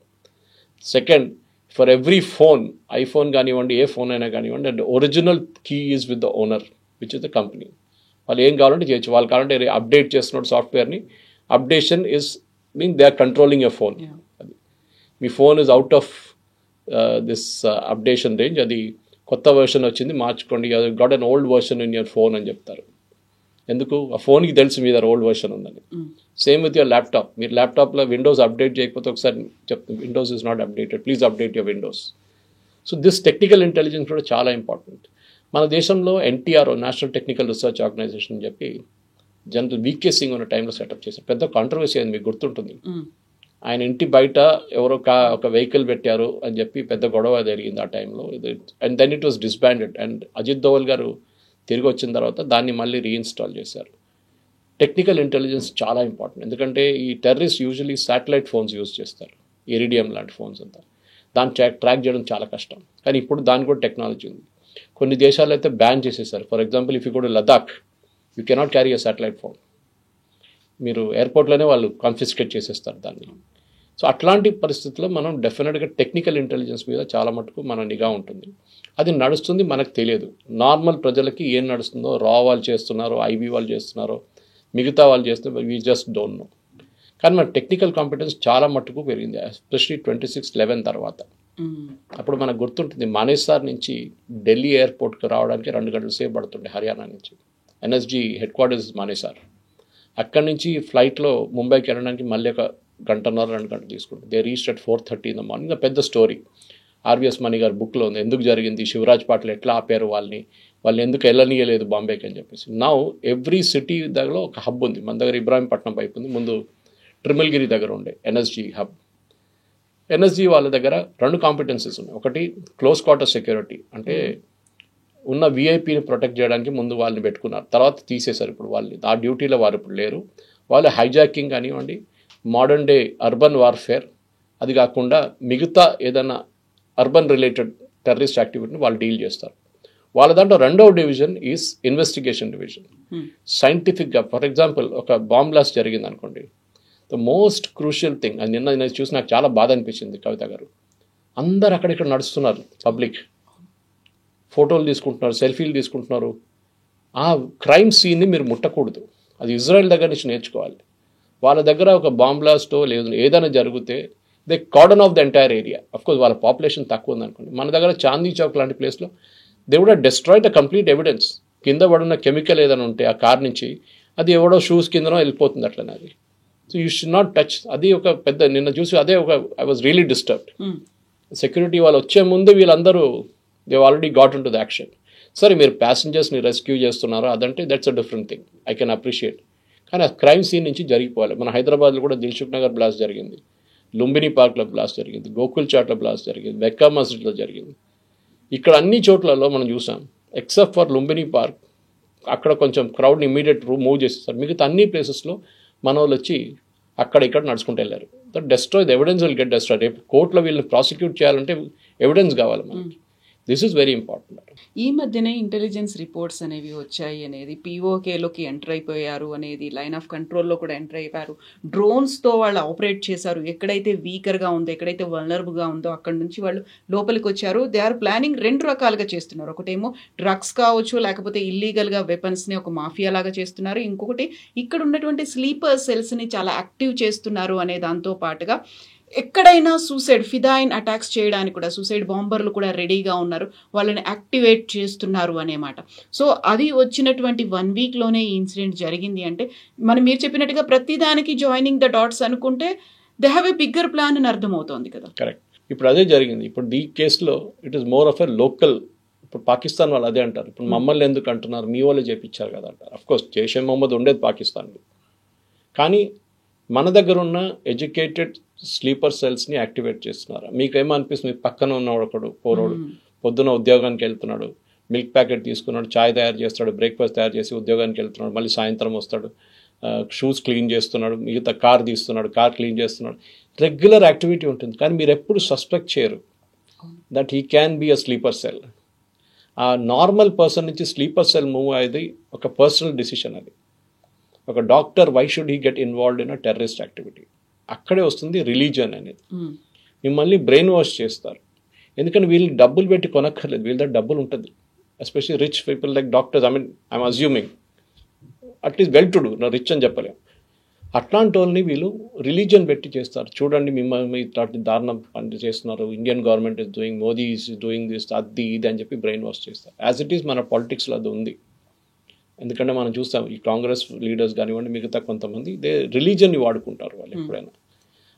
Second, for every phone, iPhone కానివ్వండి, ఏ ఫోన్ అయినా కానివ్వండి, and original key is with the owner which is the company. వాళ్ళు ఏం కావాలంటే చేయొచ్చు. వాళ్ళు కావాలంటే అప్డేట్ చేస్తున్న సాఫ్ట్వేర్ని, updation is mean they are controlling your phone. అది మీ phone is out of this updation range, అది కొత్త వర్షన్ వచ్చింది మార్చుకోండి, got an old version in your phone అని చెప్తారు. ఎందుకు? ఆ ఫోన్కి తెలుసు మీ దగ్గర ఓల్డ్ వర్షన్ ఉందని. Same with your laptop. మీరు ల్యాప్టాప్లో విండోస్ అప్డేట్ చేయకపోతే ఒకసారి చెప్తాను, Windows is not updated, please update your Windows. So this technical intelligence కూడా చాలా ఇంపార్టెంట్. మన దేశంలో NTR, national technical research organisation అని చెప్పి జనరల్ వీకే సింగ్ ఉన్న టైంలో సెటప్ చేశారు. పెద్ద కాంట్రవర్సీ అయింది, మీకు గుర్తుంటుంది. ఆయన ఇంటి బయట ఎవరో ఒక వెహికల్ పెట్టారు అని చెప్పి పెద్ద గొడవ జరిగింది ఆ టైంలో. And then it was disbanded. And Ajit Doval garu తిరిగి వచ్చిన తర్వాత దాన్ని మళ్ళీ రీఇన్స్టాల్ చేశారు. టెక్నికల్ ఇంటెలిజెన్స్ చాలా ఇంపార్టెంట్. ఎందుకంటే ఈ terrorist usually satellite phones use చేస్తారు, ఇరిడియం లాంటి ఫోన్స్ అంతా. దాన్ని ట్రాక్ చేయడం చాలా కష్టం. కానీ ఇప్పుడు దాని కూడా టెక్నాలజీ ఉంది. కొన్ని దేశాలు అయితే బ్యాన్ చేసేసారు. For example, if you go to Ladakh, you cannot carry a satellite phone. మీరు ఎయిర్పోర్ట్లోనే వాళ్ళు కాన్ఫిస్కేట్ చేసేస్తారు దాన్ని. సో అట్లాంటి పరిస్థితుల్లో మనం డెఫినెట్గా టెక్నికల్ ఇంటెలిజెన్స్ మీద చాలా మటుకు మన నిఘా ఉంటుంది. అది నడుస్తుంది, మనకు తెలియదు. నార్మల్ ప్రజలకి ఏం నడుస్తుందో, రా వాళ్ళు చేస్తున్నారో, ఐబీ వాళ్ళు చేస్తున్నారో, మిగతా వాళ్ళు చేస్తున్నారో, వీ జస్ట్ డోంట్ నో. కానీ మన టెక్నికల్ కాంపిటెన్స్ చాలా మట్టుకు పెరిగింది, ఎస్పెషలీ 26/11 తర్వాత. అప్పుడు మనకు గుర్తుంటుంది, మానేసార్ నుంచి ఢిల్లీ ఎయిర్పోర్ట్కి రావడానికి 2 గంటల సేపు పడుతుండే హర్యానా నుంచి. NSG head quarters. అక్కడి నుంచి ఫ్లైట్లో ముంబైకి వెళ్ళడానికి మళ్ళీ 1.5 గంటన్నర 2 గంటలు తీసుకుంటుంది. They reached at 4:30 in the morning. పెద్ద స్టోరీ ఆర్వీఎస్ మణి గారి బుక్లో ఉంది, ఎందుకు జరిగింది, శివరాజ్ పాటిల్ ఎట్లా ఆపారు వాళ్ళని ఎందుకు వెళ్ళనీయలేదు బాంబేకి అని చెప్పేసి. నౌ ఎవ్రీ సిటీ దగ్గర ఒక హబ్ ఉంది. మన దగ్గర ఇబ్రాహీంపట్నం వైపు ఉంది, ముందు ట్రిమిల్గిరి దగ్గర ఉండే ఎన్ఎస్జీ హబ్. ఎన్ఎస్జీ వాళ్ళ దగ్గర 2 కాంపిటెన్సీస్ ఉన్నాయి. ఒకటి క్లోజ్ క్వార్టర్ సెక్యూరిటీ, అంటే ఉన్న విఐపీని ప్రొటెక్ట్ చేయడానికి ముందు వాళ్ళని పెట్టుకున్నారు, తర్వాత తీసేశారు. ఇప్పుడు వాళ్ళు ఆ డ్యూటీలో వారు ఇప్పుడు లేరు. వాళ్ళు హైజాకింగ్ కానివ్వండి, మోడర్న్ డే అర్బన్ వార్ఫేర్, అది కాకుండా మిగతా ఏదైనా అర్బన్ రిలేటెడ్ టెర్రరిస్ట్ యాక్టివిటీని వాళ్ళు డీల్ చేస్తారు. వాళ్ళ దాంట్లో 2వ డివిజన్ ఈజ్ ఇన్వెస్టిగేషన్ డివిజన్. సైంటిఫిక్గా, ఫర్ ఎగ్జాంపుల్, ఒక బాంబ్ బ్లాస్ట్ జరిగింది అనుకోండి, ద మోస్ట్ క్రూషియల్ థింగ్, అది నిన్న చూసి నాకు చాలా బాధ అనిపించింది కవిత గారు, అందరు అక్కడిక్కడ నడుస్తున్నారు, పబ్లిక్ ఫోటోలు తీసుకుంటున్నారు, సెల్ఫీలు తీసుకుంటున్నారు. ఆ క్రైమ్ సీన్ని మీరు ముట్టకూడదు. అది ఇజ్రాయెల్ దగ్గర నుంచి నేర్చుకోవాలి. వాళ్ళ దగ్గర ఒక బాంబ్ బ్లాస్టో లేదు ఏదైనా జరిగితే they cordon off the entire area. Of course వాళ్ళ పాపులేషన్ తక్కువ ఉందనుకోండి. మన దగ్గర చాందీ చౌక్ లాంటి ప్లేస్లో they would destroy the complete evidence. కింద పడున్న కెమికల్ ఏదైనా ఉంటే ఆ కార్ నుంచి, అది ఎవడో షూస్ కిందనో వెళ్ళిపోతుంది అట్లనే అది. So you should not touch. అది ఒక పెద్ద, నిన్న చూసి అదే I was really disturbed. Security వాళ్ళు వచ్చే ముందు వీళ్ళందరూ they already got in to the action. సరే, మీరు ప్యాసింజర్స్ని రెస్క్యూ చేస్తున్నారో అదంటే that's a different thing, I can appreciate. కానీ ఆ క్రైమ్ సీన్ నుంచి జరిగిపోవాలి. మన హైదరాబాద్లో కూడా దిల్సుఖ్ నగర్ బ్లాస్ట్ జరిగింది, లుంబిని పార్క్లో బ్లాస్ట్ జరిగింది, గోకుల్ చాట్లో బ్లాస్ట్ జరిగింది, మెక్కా మస్జిద్లో జరిగింది. ఇక్కడ అన్ని చోట్లలో మనం చూసాం, ఎక్సెప్ట్ ఫర్ లుంబిని పార్క్, అక్కడ కొంచెం క్రౌడ్ని ఇమీడియట్ మూవ్ చేస్తారు. మిగతా అన్ని ప్లేసెస్లో మన వాళ్ళు వచ్చి అక్కడ ఇక్కడ నడుచుకుంటూ వెళ్ళారు. That destroy the evidence will get destroy. రేపు కోర్టులో వీళ్ళని ప్రాసిక్యూట్ చేయాలంటే ఎవిడెన్స్ కావాలి మనకి. This is very important. ఈ మధ్యనే ఇంటెలిజెన్స్ రిపోర్ట్స్ అనేవి వచ్చాయి అనేది, పీఓకేలోకి ఎంటర్ అయిపోయారు అనేది, లైన్ ఆఫ్ కంట్రోల్లో కూడా ఎంటర్ అయిపోయారు, డ్రోన్స్తో వాళ్ళు ఆపరేట్ చేశారు, ఎక్కడైతే వీకర్గా ఉందో ఎక్కడైతే వల్నరబుల్గా ఉందో అక్కడ నుంచి వాళ్ళు లోపలికి వచ్చారు. దే ఆర్ ప్లానింగ్ 2 రకాలుగా చేస్తున్నారు. ఒకటేమో డ్రగ్స్ కావచ్చు, లేకపోతే ఇల్లీగల్గా వెపన్స్ని ఒక మాఫియా లాగా చేస్తున్నారు. ఇంకొకటి ఇక్కడ ఉన్నటువంటి స్లీపర్ సెల్స్ని చాలా యాక్టివ్ చేస్తున్నారు అనే దాంతో పాటుగా ఎక్కడైనా సూసైడ్ ఫిదాయిన్ అటాక్స్ చేయడానికి కూడా సూసైడ్ బాంబర్లు కూడా రెడీగా ఉన్నారు, వాళ్ళని యాక్టివేట్ చేస్తున్నారు అనేమాట. సో అది వచ్చినటువంటి 1 వీక్లోనే ఈ ఇన్సిడెంట్ జరిగింది అంటే మీరు చెప్పినట్టుగా ప్రతిదానికి జాయినింగ్ ద డాట్స్ అనుకుంటే they have a bigger plan అని అర్థమవుతోంది కదా. కరెక్ట్. ఇప్పుడు అదే జరిగింది. ఇప్పుడు ఈ కేసులో it is more of a local. ఇప్పుడు పాకిస్తాన్ వాళ్ళు అదే అంటారు, ఇప్పుడు మమ్మల్ని ఎందుకు అంటున్నారు, మీ వాళ్ళే చేపించారు కదా అంటారు. అఫ్కోర్స్ జైషే మొహమ్మద్ ఉండేది పాకిస్తాన్లో, కానీ మన దగ్గర ఉన్న ఎడ్యుకేటెడ్ స్లీపర్ సెల్స్ని యాక్టివేట్ చేస్తున్నారు. మీకేమో అనిపిస్తుంది, పక్కన ఉన్నవాడు ఒకడు పోరోడు పొద్దున ఉద్యోగానికి వెళ్తున్నాడు, మిల్క్ ప్యాకెట్ తీసుకున్నాడు, చాయ్ తయారు చేస్తాడు, బ్రేక్ఫాస్ట్ తయారు చేసి ఉద్యోగానికి వెళ్తున్నాడు, మళ్ళీ సాయంత్రం వస్తాడు, షూస్ క్లీన్ చేస్తున్నాడు, మిగతా కార్ తీస్తున్నాడు, కార్ క్లీన్ చేస్తున్నాడు, రెగ్యులర్ యాక్టివిటీ ఉంటుంది. కానీ మీరు ఎప్పుడు సస్పెక్ట్ చేయరు that he can be a sleeper cell. ఆ నార్మల్ పర్సన్ నుంచి స్లీపర్ సెల్ మూవ్ అయ్యేది ఒక పర్సనల్ డిసిషన్. అది ఒక doctor, why should he get involved in a terrorist activity? అక్కడే వస్తుంది రిలీజియన్ అనేది. మిమ్మల్ని బ్రెయిన్ వాష్ చేస్తారు, ఎందుకంటే వీళ్ళు డబ్బులు పెట్టి కొనక్కర్లేదు, వీళ్ళ దగ్గర డబ్బులు ఉంటుంది. Especially rich people like doctors, I'm assuming at least well to do, rich అని చెప్పలేము. అట్లాంటి వాళ్ళని వీళ్ళు రిలీజియన్ పెట్టి చేస్తారు. చూడండి మిమ్మల్ని ఇట్లాంటి దారుణం పని చేస్తున్నారు, Indian government is doing, Modi is doing this, అది ఇది అని చెప్పి బ్రెయిన్ వాష్ చేస్తారు. యాజ్ ఇట్ ఈస్ మన పాలిటిక్స్లో అది ఉంది. ఎందుకంటే మనం చూస్తాం ఈ కాంగ్రెస్ లీడర్స్ కానివ్వండి, మిగతా కొంతమంది రిలీజియన్ని వాడుకుంటారు వాళ్ళు ఎప్పుడైనా.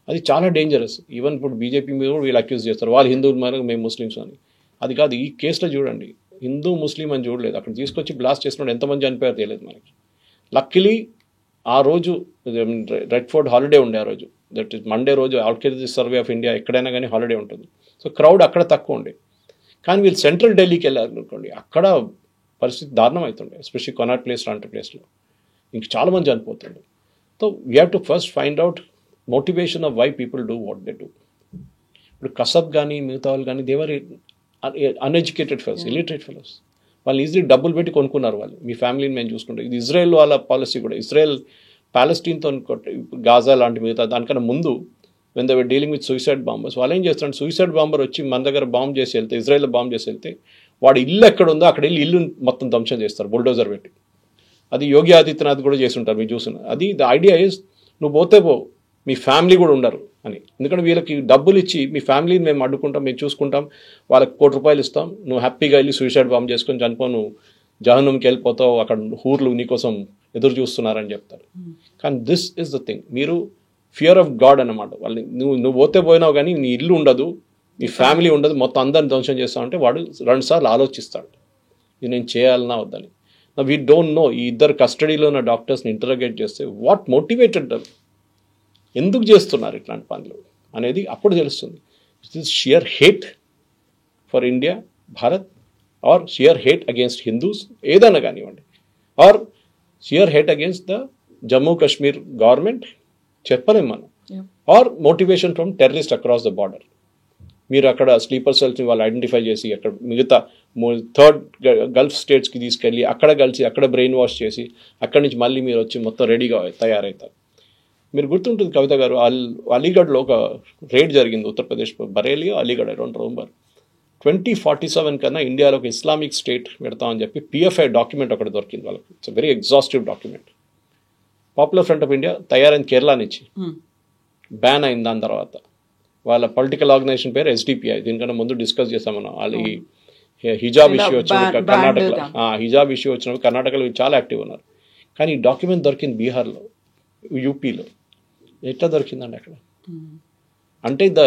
అది చాలా డేంజరస్. ఈవెన్ ఇప్పుడు బీజేపీ మీద కూడా వీళ్ళు అక్యూజ్ చేస్తారు, వాళ్ళు హిందువులు మరి మేము ముస్లిమ్స్ అని. అది కాదు, ఈ కేసులో చూడండి హిందూ ముస్లిం అని చూడలేదు, అక్కడ తీసుకొచ్చి బ్లాస్ట్ చేసినప్పుడు ఎంతమంది చనిపోయారు తెలియదు మనకి. లక్కీలీ ఆ రోజు రెడ్ ఫోర్ట్ హాలిడే ఉండే, ఆ రోజు దట్ ఈస్ మండే రోజు, ఆర్కియాలజికల్ సర్వే ఆఫ్ ఇండియా ఎక్కడైనా కానీ హాలిడే ఉంటుంది. సో క్రౌడ్ అక్కడ తక్కువ ఉండే. కానీ వీళ్ళు సెంట్రల్ ఢిల్లీకి వెళ్ళారు అనుకోండి, అక్కడ పరిస్థితి దారుణం అవుతుండే, ఎస్పెషల్లీ కొనాట్ ప్లేస్ లాంటి ప్లేస్లో ఇంక చాలామంది చనిపోతుండే. So we have to first find out motivation of why people do what they do. ఇప్పుడు కసబ్ కానీ మిగతా వాళ్ళు కానీ they were uneducated fellows, illiterate fellows. వాళ్ళు ఈజీలీ డబ్బులు పెట్టి కొనుక్కున్నారు వాళ్ళు, మీ ఫ్యామిలీని మేము చూసుకుంటాం. ఇది ఇజ్రాయెల్ వాళ్ళ పాలసీ కూడా. ఇజ్రాయెల్ ప్యాలెస్టీన్తో గాజా లాంటి మిగతా దానికన్నా ముందు when they were dealing with suicide bombers, వాళ్ళు ఏం చేస్తారంటే సూసైడ్ బాంబర్ వచ్చి మన దగ్గర బాంబ్ చేసి వెళ్తే, ఇజ్రాయెల్లో బాంబ్ చేసి వెళ్తే వాడు ఇల్లు ఎక్కడ ఉందో అక్కడ వెళ్ళి ఇల్లు మొత్తం ధ్వంసం చేస్తారు బుల్డోజర్ పెట్టి. అది యోగి ఆదిత్యనాథ్ కూడా చేస్తుంటారు, మీరు చూస్తున్నారు. అది ద ఐడియా ఈజ్ నువ్వు పోతే పో, మీ ఫ్యామిలీ కూడా ఉండరు అని. ఎందుకంటే వీళ్ళకి డబ్బులు ఇచ్చి మీ ఫ్యామిలీని మేము అడ్డుకుంటాం, మేము చూసుకుంటాం, వాళ్ళకి ₹1,00,00,000 ఇస్తాం, నువ్వు హ్యాపీగా వెళ్ళి సూసైడ్ బాంబ్ చేసుకొని చనిపో, నువ్వు జహన్నంకి వెళ్ళిపోతావు, అక్కడ హూర్లు నీకోసం ఎదురు చూస్తున్నారని చెప్తారు. కానీ దిస్ ఇస్ ద థింగ్, మీరు ఫియర్ ఆఫ్ గాడ్ అన్నమాట. వాళ్ళని నువ్వు పోతే పోయినావు కానీ నీ ఇల్లు ఉండదు, నీ ఫ్యామిలీ ఉండదు, మొత్తం అందరిని ధ్వంసం చేస్తామంటే వాడు 2 సార్లు ఆలోచిస్తాడు, ఇది నేను చేయాలన్నా వద్దని. వీ డోంట్ నో, ఈ ఇద్దరు కస్టడీలో ఉన్న డాక్టర్స్ని ఇంటరోగేట్ చేస్తే వాట్ మోటివేటెడ్ దమ్, ఎందుకు చేస్తున్నారు ఇట్లాంటి పనులు అనేది అప్పుడు తెలుస్తుంది. It is sheer hate for India, Bharat, or sheer hate against Hindus, ఏదైనా కానివ్వండి, or sheer hate against the Jammu Kashmir government, చెప్పలేం మనం, or motivation from terrorist across the border. మీరు అక్కడ స్లీపర్ సెల్స్ని వాళ్ళు ఐడెంటిఫై చేసి అక్కడ మిగతా 3rd గల్ఫ్ స్టేట్స్కి తీసుకెళ్ళి అక్కడ కలిసి అక్కడ బ్రెయిన్ వాష్ చేసి అక్కడి నుంచి మళ్ళీ మీరు వచ్చి మొత్తం రెడీగా తయారవుతారు. మీరు గుర్తుంటుంది కవిత గారు, అలీగఢ్లో ఒక రేడ్ జరిగింది, Uttar Pradesh Bareilly Aligarh, I don't remember. 2047 కన్నా ఇండియాలో ఒక ఇస్లామిక్ స్టేట్ పెడతామని చెప్పి PFI డాక్యుమెంట్ ఒకటి దొరికింది వాళ్ళకి. It's very exhaustive document. Popular front of India తయారైంది కేరళ నుంచి, బ్యాన్ అయింది. దాని తర్వాత వాళ్ళ పొలిటికల్ ఆర్గనైజేషన్ పేరు SDPI. దీనికన్నా ముందు డిస్కస్ చేసాం మనం. వాళ్ళు ఈ హిజాబ్ ఇష్యూ వచ్చినప్పుడు కర్ణాటకలో, హిజాబ్ ఇష్యూ వచ్చినప్పుడు కర్ణాటకలో చాలా యాక్టివ్ ఉన్నారు. కానీ ఈ డాక్యుమెంట్ దొరికింది బీహార్లో, యూపీలో. ఎట్లా దొరికిందండి అక్కడ? అంటే the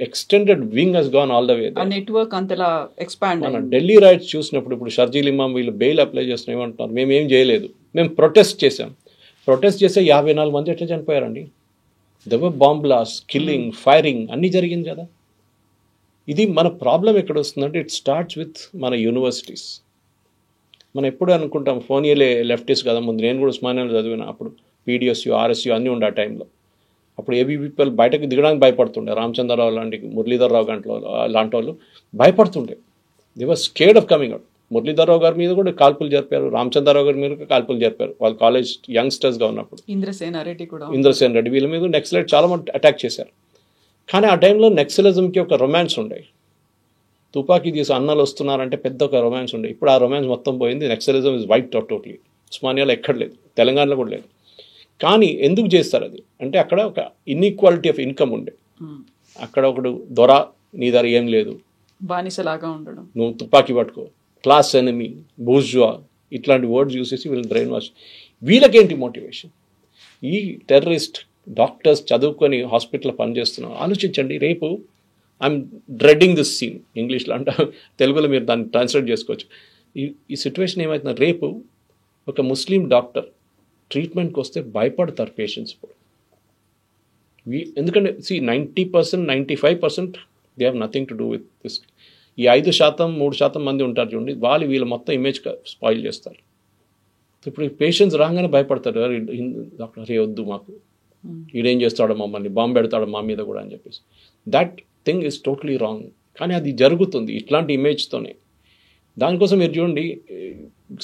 extended wing has gone all the way. Network అంతలా ఎక్స్పాండ్. మనం ఢిల్లీ రైట్స్ చూసినప్పుడు ఇప్పుడు షర్జీల్ ఇమామ్ వీళ్ళు బెయిల్ అప్లై చేస్తున్న ఏమంటున్నారు, మేము ఏం చేయలేదు, మేము ప్రొటెస్ట్ చేసాం. ప్రొటెస్ట్ చేస్తే 54 మంది ఎట్లా చనిపోయారండి? They were bomb blast, killing, firing అన్నీ జరిగింది కదా. ఇది మన ప్రాబ్లం ఎక్కడ వస్తుందంటే ఇట్ స్టార్ట్స్ విత్ మన యూనివర్సిటీస్. మనం ఎప్పుడు అనుకుంటాం ఫోనియలే లెఫ్టిస్ట్ కదా, ముందు నేను కూడా ఉస్మానియాలో చదివిన, అప్పుడు PDSU, RSU అన్నీ ఉండే ఆ టైంలో. అప్పుడు ABVP బయటకు దిగడానికి భయపడుతుండే. రామచంద్రరావు లాంటి, మురళీధర్ రావు లాంటి వాళ్ళు భయపడుతుండే. They were scared of coming out. Muralidhar Rao గారి మీద కూడా కాల్పులు జరిపారు, రామచంద్రరావు గారి మీద కాల్పులు జరిపారు వాళ్ళు కాలేజ్ యంగ్స్టర్స్గా ఉన్నప్పుడు. ఇంద్రసేన్ రెడ్డి వీళ్ళ మీద నెక్సలైట్ చాలా మంది అటాక్ చేశారు. కానీ ఆ టైంలో నెక్సలిజంకి ఒక రొమాన్స్ ఉండే, తుపాకీ తీసి అన్నలు వస్తున్నారంటే పెద్ద ఒక రొమాన్స్ ఉండే. ఇప్పుడు ఆ రొమాన్స్ మొత్తం పోయింది. Naxalism is white out totally. ఉస్మానియాలో ఎక్కడ లేదు, తెలంగాణలో కూడా లేదు. కానీ ఎందుకు చేస్తారు అది అంటే అక్కడ ఒక ఇన్ఈక్వాలిటీ ఆఫ్ ఇన్కమ్ ఉండే. అక్కడ ఒకడు దొర, నీ దగ్గర ఏం లేదు, బానిసలాగా ఉండడం, నువ్వు తుపాకీ పట్టుకో, క్లాస్ ఎనిమీ, బూర్జువా, ఇట్లాంటి వర్డ్స్ యూస్ చేసి వీళ్ళని బ్రెయిన్ వాష్. వీళ్ళకేంటి మోటివేషన్? ఈ టెర్రరిస్ట్ డాక్టర్స్ చదువుకొని హాస్పిటల్లో పనిచేస్తున్నారు. ఆలోచించండి, రేపు ఐఎమ్ డ్రెడ్డింగ్ దిస్ సీన్, ఇంగ్లీష్లో అంటే తెలుగులో మీరు దాన్ని ట్రాన్స్లేట్ చేసుకోవచ్చు. ఈ సిచ్యువేషన్ ఏమవుతుంది, రేపు ఒక ముస్లిం డాక్టర్ ట్రీట్మెంట్కి వస్తే భయపడతారు పేషెంట్స్. ఇప్పుడు ఎందుకంటే 90%, 95% they have nothing to do with this. ఈ 5%, 3% మంది ఉంటారు చూడండి, వీళ్ళ మొత్తం ఇమేజ్ స్పాయిల్ చేస్తారు. ఇప్పుడు పేషెంట్స్ రాగానే భయపడతారు, డాక్టర్ రే వద్దు మాకు, ఈడేం చేస్తాడో మమ్మల్ని, బాంబు పెడతాడో మా మీద కూడా అని చెప్పేసి. That thing is totally wrong. కానీ అది జరుగుతుంది ఇట్లాంటి ఇమేజ్తోనే. దానికోసం మీరు చూడండి,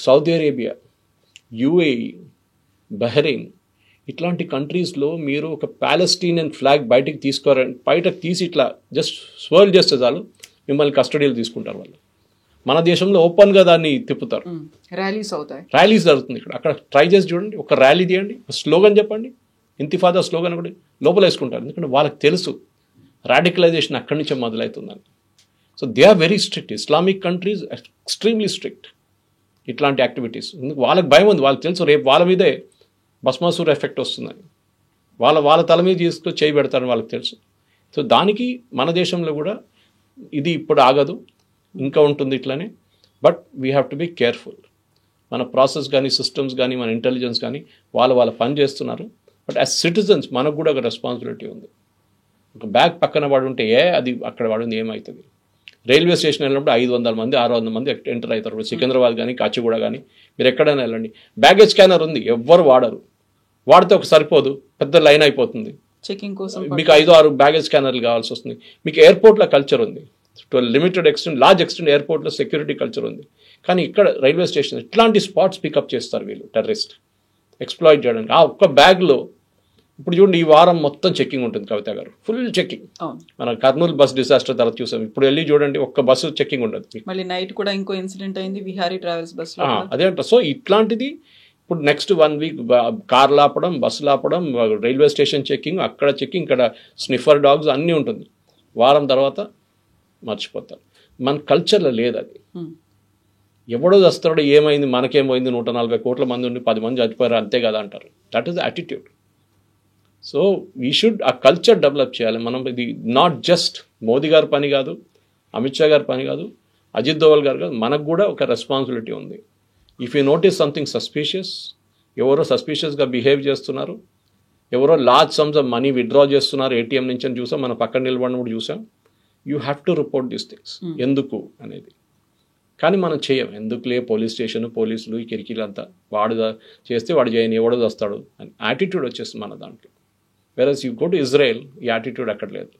సౌదీ అరేబియా, యుఏఈ, బహ్రెయిన్ ఇట్లాంటి కంట్రీస్లో మీరు ఒక ప్యాలెస్టీనియన్ ఫ్లాగ్ బయటకు తీసి ఇట్లా జస్ట్ స్వర్ల్ చేస్తే చాలు మిమ్మల్ని కస్టడీలు తీసుకుంటారు వాళ్ళు. మన దేశంలో ఓపెన్గా దాన్ని తిప్పుతారు, ర్యాలీస్ జరుగుతుంది. అక్కడ ట్రై చేసి చూడండి, ఒక ర్యాలీ తీయండి, స్లోగన్ చెప్పండి, ఇంతిఫాదా స్లోగన్ కూడా లోపల వేసుకుంటారు. ఎందుకంటే వాళ్ళకి తెలుసు రాడికలైజేషన్ అక్కడి నుంచే మొదలవుతుందని. So they are very strict. Islamic countries extremely strict ఇట్లాంటి యాక్టివిటీస్. వాళ్ళకి భయం ఉంది, వాళ్ళకి తెలుసు రేపు వాళ్ళ మీదే భస్మాసుర ఎఫెక్ట్ వస్తుందని. వాళ్ళ తల మీద తీసుకొని చేయి పెడతారని వాళ్ళకి తెలుసు. సో దానికి మన దేశంలో కూడా ఇది ఇప్పుడు ఆగదు, ఇంకా ఉంటుంది ఇట్లానే. But we have to be careful. మన ప్రాసెస్ కానీ, సిస్టమ్స్ కానీ, మన ఇంటెలిజెన్స్ కానీ వాళ్ళ పని చేస్తున్నారు. బట్ యాజ్ సిటిజన్స్ మనకు కూడా ఒక రెస్పాన్సిబిలిటీ ఉంది. ఒక బ్యాగ్ పక్కన పడుంటే అది అక్కడ పడింది ఏమవుతుంది? రైల్వే స్టేషన్ వెళ్ళినప్పుడు 500 మంది 600 మంది ఎంటర్ అవుతారు. సికింద్రాబాద్ కానీ, కాచిగూడ కానీ, మీరు ఎక్కడైనా వెళ్ళండి, బ్యాగేజ్ స్కానర్ ఉంది, ఎవ్వరు వాడరు. వాడితే ఒక సరిపోదు, పెద్ద లైన్ అయిపోతుంది. చెకింగ్ కోసం మీకు 5-6 బ్యాగేజ్ స్కానర్లు కావాల్సి వస్తుంది. మీకు ఎయిర్పోర్ట్లో కల్చర్ ఉంది, to limited extent, large extent ఎయిర్పోర్ట్లో సెక్యూరిటీ కల్చర్ ఉంది. కానీ ఇక్కడ రైల్వే స్టేషన్ ఇట్లాంటి స్పాట్స్ పికప్ చేస్తారు వీళ్ళు, టెర్రరిస్ట్ ఎక్స్ప్లాయిట్ చేయడానికి. ఆ ఒక్క బ్యాగ్లో ఇప్పుడు చూడండి, ఈ వారం మొత్తం చెకింగ్ ఉంటుంది కవిత గారు, ఫుల్ చెకింగ్. మన కర్నూలు బస్ డిజాస్టర్ తర్వాత చూసాం. ఇప్పుడు వెళ్ళి చూడండి, ఒక్క బస్సు చెకింగ్ ఉండదు. మళ్ళీ నైట్ కూడా ఇంకో ఇన్సిడెంట్ అయింది విహారీ ట్రావెల్స్ బస్. అదే అంట. సో ఇట్లాంటిది ఇప్పుడు నెక్స్ట్ 1 వీక్ కార్లు ఆపడం, బస్సులు ఆపడం, రైల్వే స్టేషన్ చెకింగ్, అక్కడ చెకింగ్, ఇక్కడ స్నిఫర్ డాగ్స్ అన్నీ ఉంటుంది. వారం తర్వాత మర్చిపోతారు. మన కల్చర్లో లేదు అది. ఎవడో వస్తాడో ఏమైంది, మనకేమైంది, 140 కోట్ల మంది ఉండి 10 మంది చచ్చిపోయారు అంతే కదా అంటారు. That is the attitude. So we should ఆ కల్చర్ డెవలప్ చేయాలి మనం. ఇది నాట్ జస్ట్ మోదీ గారి పని కాదు, అమిత్ షా గారి పని కాదు, అజిత్ దోవల్ గారు కాదు, మనకు కూడా ఒక రెస్పాన్సిబిలిటీ ఉంది. If you notice something suspicious, ఎవరో సస్పీషియస్గా బిహేవ్ చేస్తున్నారు, ఎవరో large sums of money withdraw చేస్తున్నారు ఏటీఎం నుంచి అని చూసాం, మన పక్కన నిలబడినప్పుడు చూసాం. You have to report these things. ఎందుకు అనేది కానీ మనం చేయం. ఎందుకులే పోలీస్ స్టేషన్, పోలీసులు, ఈ కిరికీలంతా, వాడు చేస్తే వాడు చేయని, ఎవడో వస్తాడు అని యాటిట్యూడ్ వచ్చేస్తుంది మన దాంట్లో. వెరస్ యూ గో టు ఇజ్రాయెల్, ఈ యాటిట్యూడ్ అక్కడ లేదు.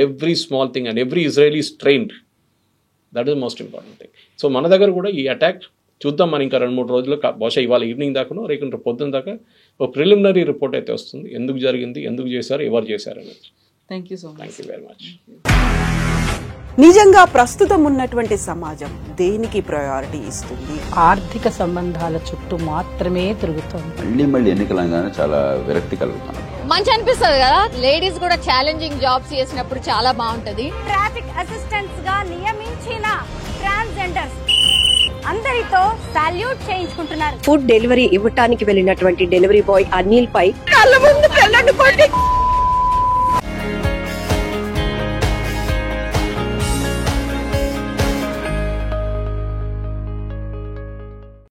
Every small thing and every Israeli is trained. That is most important thing. So మన దగ్గర కూడా ఈ అటాక్ చూద్దాం. మనం ఇంకా 2-3 రోజుల్లో, బహుశా ఇవాళ ఈవినింగ్ దాకానో రేపు పొద్దున్న దాకా ఒక ప్రిలిమినరీ రిపోర్ట్ అయితే వస్తుంది. ఎందుకు జరిగింది, ఎందుకు చేశారు, ఎవరు చేశారు అనేది. Thank you so much. Thank you very much. నిజంగా ప్రస్తుతం ఉన్నటువంటి సమాజం దేనికి ప్రయారిటీ ఇస్తుంది? ఆర్థిక సంబంధాల చుట్టూ మాత్రమే తిరుగుతుంది. మళ్ళీ ఎన్నికలంగానే చాలా విరక్తి కలుగుతాను. మంచి అనిపిస్తుంది కదా, లేడీస్ కూడా ఛాలెంజింగ్ జాబ్స్ చేసినప్పుడు చాలా బాగుంటది. ట్రాఫిక్ అసిస్టెంట్స్ గా నియమించిన ట్రాన్స్జెండర్స్ అందరితో సాల్యూట్ చేయించుకుంటున్నారు. ఫుడ్ డెలివరీ ఇవ్వటానికి వెళ్ళినటువంటి డెలివరీ బాయ్ అనిల్ పై కళ్ళ ముందు